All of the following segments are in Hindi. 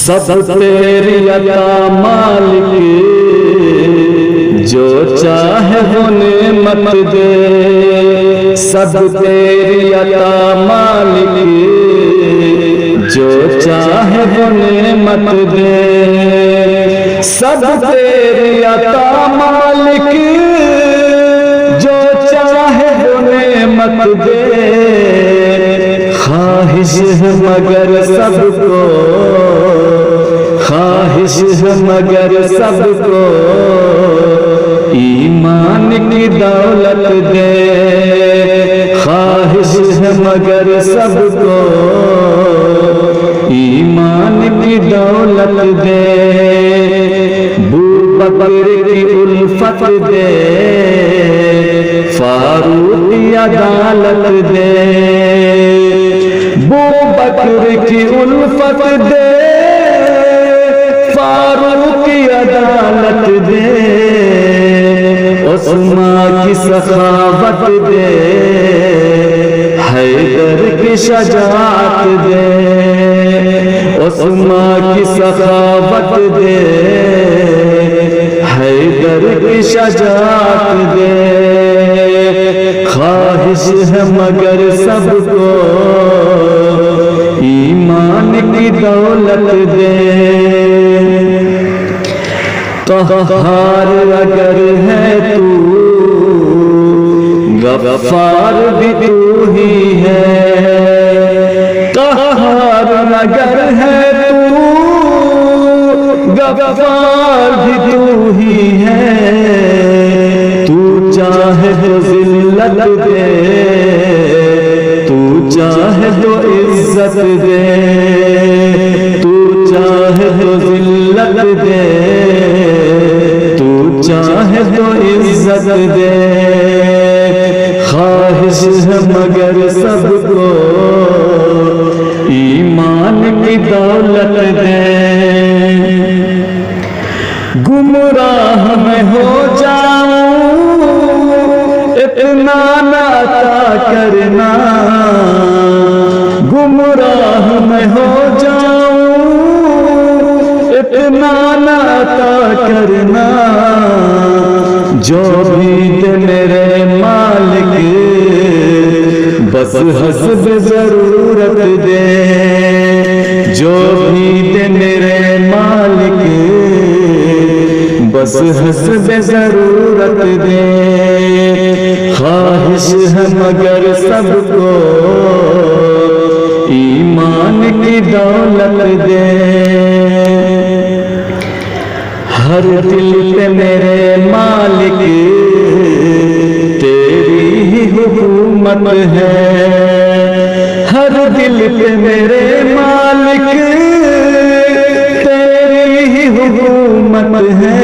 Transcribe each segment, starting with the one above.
सब तेरी अता मालिक, जो चाहे वो नेमत दे। सब तेरी अता मालिक, जो चाहे वो नेमत दे। सब तेरी अता मालिक, जो चाहे वो नेमत दे। ख्वाहिश है मगर सबको, ख्वाहिश है मगर सबको, ईमान की दौलत दे। ख्वाहिश है मगर सबको, ईमान की दौलत दे। बू बकर की उल्फत दे, फारूक की अदालत दे। बू बकर की उल्फत दे, फारूक की अदालत दे। उस्मान की सखावत दे, हैदर की शजाअत दे। उस्मान की सखावत दे, हैदर की शजाअत दे। ख्वाहिश है मगर सबको, ईमान की दौलत दे। क़हार अगर है तू, गफ्फार भी तू ही है। क़हार अगर है तू, गफ्फार भी तू ही है। तू चाहे तो जिल्लत दे, तू चाहे तो इज्जत दे। तू चाहे तो जिल्लत दे, तू चाहे तो इज्जत दे। ख्वाहिश है मगर सबको, ईमान की दौलत दे। गुमराह में हो जाऊं, इतना ना अता करना। गुमराह में हो जाऊं, इतना ना अता करना। जो भी दे मेरे मालिक, बस हस्ब जरूरत दे। जो भी दे मेरे मालिक, बस हस्ब जरूरत दे। ख्वाहिश है मगर सबको, ईमान की दौलत दे। हर दिल पे मेरे मालिक, तेरी ही हुकूमत है। हर दिल पे मेरे मालिक, तेरी ही हुकूमत है।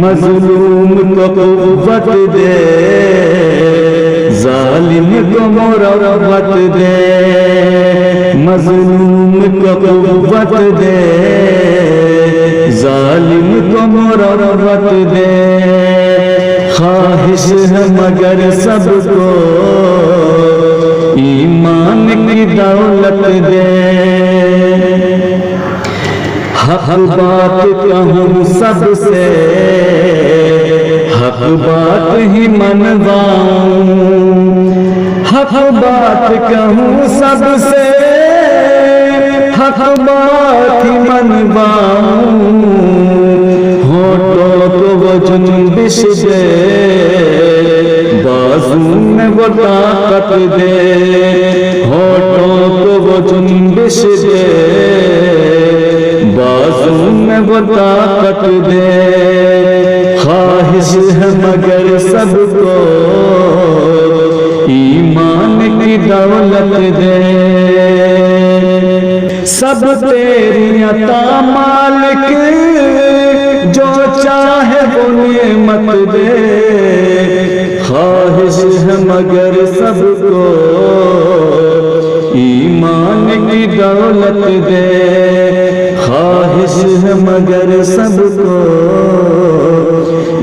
मजलूम को कुव्वत दे, जालिम को मुरव्वत दे। मजलूम को कुव्वत दे, जालिम को मुरव्वत दे। ख्वाहिश है मगर सबको, ईमान की दौलत दे। हक बात कहूँ सबसे, हक बात ही मनवाऊं। हक बात कहूँ सबसे, हक बात ही मनवाऊं। होठों को वो जुम्बिश दे, बाजू में वो ताकत दे। होठों को वो जुम्बिश दे, बाजू में वो ताकत दे। ख्वाहिश है मगर सबको, ईमान की दौलत दे। सब तेरी अता मालिक, जो चाहे वो नेमत दे। ख्वाहिश है मगर सबको, ईमान की दौलत दे। ख्वाहिश है मगर सबको,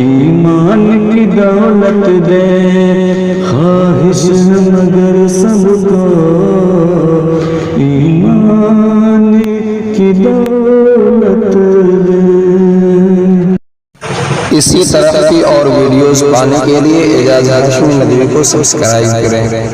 ईमान की दौलत दे। ख्वाहिश है मगर सबको, ईमान की दौलत दे। इसी तरह की और वीडियोस पाने के लिए एजाज हाशमी नदवी को सब्सक्राइब करें।